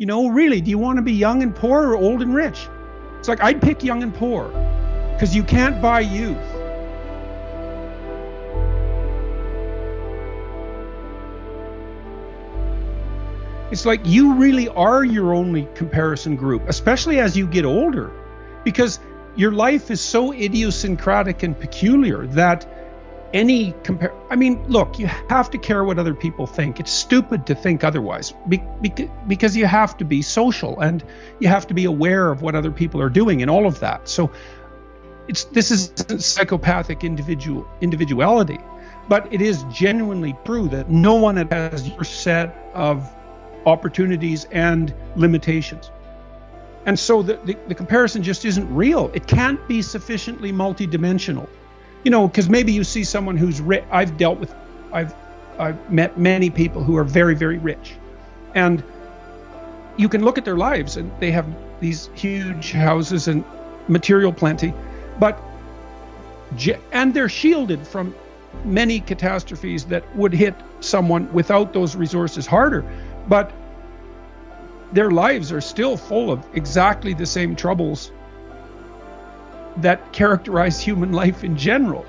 Really, do you want to be young and poor or old and rich? It's like, I'd pick young and poor because you can't buy youth. It's like you really are your only comparison group, especially as you get older, because your life is so idiosyncratic and peculiar that look, you have to care what other people think. It's stupid to think otherwise because you have to be social and you have to be aware of what other people are doing and all of that. So this is psychopathic individuality, but it is genuinely true that no one has your set of opportunities and limitations. And so the comparison just isn't real. It can't be sufficiently multidimensional. Because maybe you see someone who's rich. I've met many people who are very, very rich. And you can look at their lives and they have these huge houses and material plenty, and they're shielded from many catastrophes that would hit someone without those resources harder. But their lives are still full of exactly the same troubles that characterize human life in general.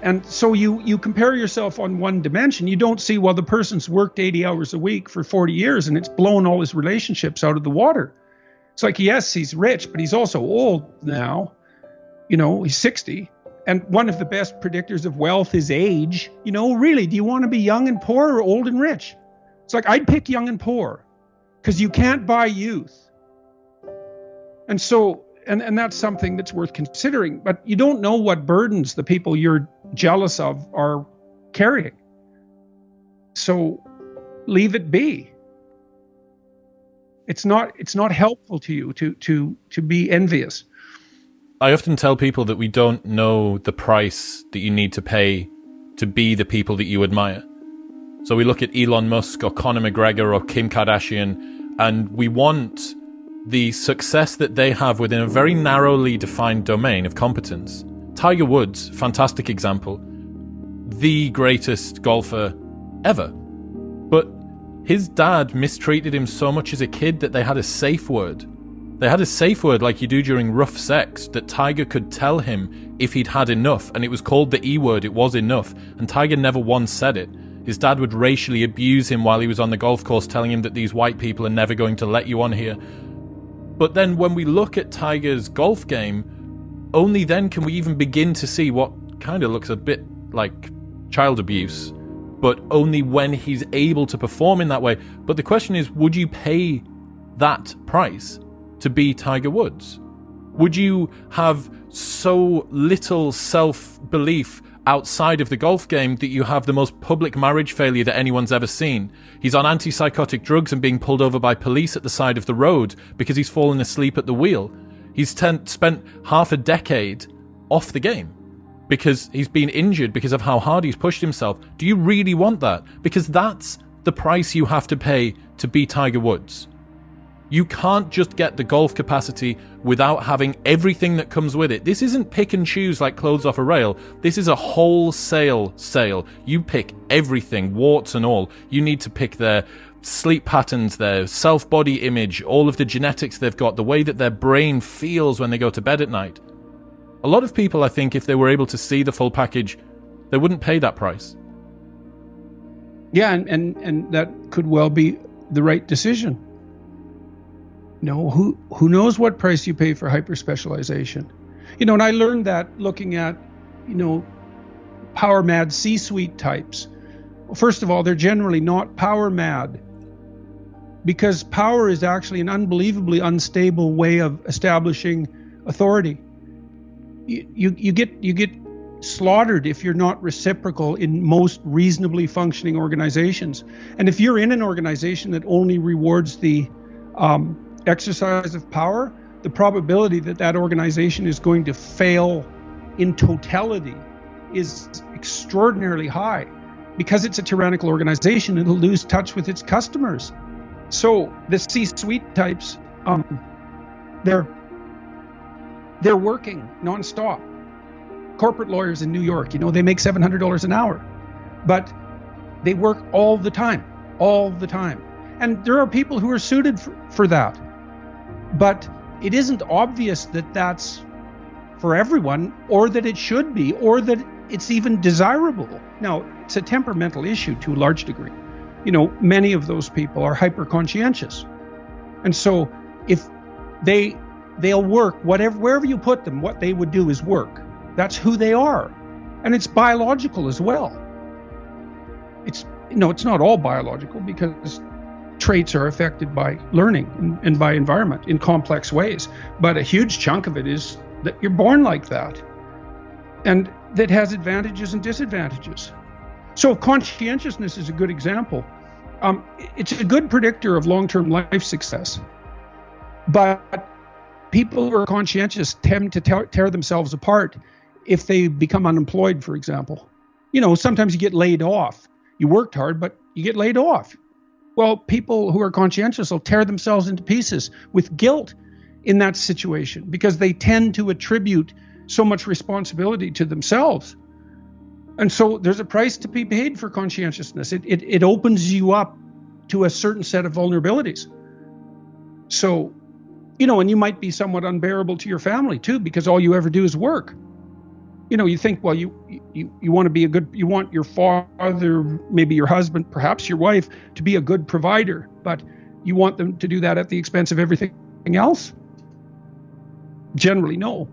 And so you compare yourself on one dimension. You don't see, well, the person's worked 80 hours a week for 40 years and it's blown all his relationships out of the water. It's like, yes, he's rich, but he's also old now. He's 60. And one of the best predictors of wealth is age. Really, do you want to be young and poor or old and rich? It's like, I'd pick young and poor because you can't buy youth. And so, and that's something that's worth considering, but you don't know what burdens the people you're jealous of are carrying. So leave it be. It's not helpful to you to be envious. I often tell people that we don't know the price that you need to pay to be the people that you admire. So we look at Elon Musk or Conor McGregor or Kim Kardashian, and we want the success that they have within a very narrowly defined domain of competence. Tiger Woods, fantastic example, the greatest golfer ever. But his dad mistreated him so much as a kid that they had a safe word. They had a safe word like you do during rough sex that Tiger could tell him if he'd had enough, and it was called the E word, it was enough, and Tiger never once said it. His dad would racially abuse him while he was on the golf course, telling him that these white people are never going to let you on here. But then when we look at Tiger's golf game, only then can we even begin to see what kind of looks a bit like child abuse, but only when he's able to perform in that way. But the question is, would you pay that price to be Tiger Woods? Would you have so little self-belief outside of the golf game that you have the most public marriage failure that anyone's ever seen? He's on antipsychotic drugs and being pulled over by police at the side of the road because he's fallen asleep at the wheel. He's spent half a decade off the game because he's been injured because of how hard he's pushed himself. Do you really want that? Because that's the price you have to pay to be Tiger Woods. You can't just get the golf capacity without having everything that comes with it. This isn't pick and choose like clothes off a rail. This is a wholesale sale. You pick everything, warts and all. You need to pick their sleep patterns, their self-body image, all of the genetics they've got, the way that their brain feels when they go to bed at night. A lot of people, I think, if they were able to see the full package, they wouldn't pay that price. Yeah, and that could well be the right decision. Who knows what price you pay for hyperspecialization? And I learned that looking at, power mad C-suite types. Well, first of all, they're generally not power mad because power is actually an unbelievably unstable way of establishing authority. You get slaughtered if you're not reciprocal in most reasonably functioning organizations. And if you're in an organization that only rewards the exercise of power, the probability that that organization is going to fail in totality is extraordinarily high. Because it's a tyrannical organization, it'll lose touch with its customers. So the C-suite types, they're working nonstop. Corporate lawyers in New York, they make $700 an hour, but they work all the time. And there are people who are suited for that. But it isn't obvious that that's for everyone, or that it should be, or that it's even desirable. Now, it's a temperamental issue to a large degree. You know, many of those people are hyper-conscientious. And so if they'll work, wherever you put them, what they would do is work. That's who they are. And it's biological as well. It's not all biological, because traits are affected by learning and by environment in complex ways. But a huge chunk of it is that you're born like that. And that has advantages and disadvantages. So conscientiousness is a good example. It's a good predictor of long-term life success. But people who are conscientious tend to tear themselves apart if they become unemployed, for example. You know, sometimes you get laid off. You worked hard, but you get laid off. Well, people who are conscientious will tear themselves into pieces with guilt in that situation, because they tend to attribute so much responsibility to themselves. And so there's a price to be paid for conscientiousness. It opens you up to a certain set of vulnerabilities. So, you know, and you might be somewhat unbearable to your family too, because all you ever do is work. You know, you think, well, you want to be you want your father, maybe your husband, perhaps your wife, to be a good provider, but you want them to do that at the expense of everything else? Generally, no.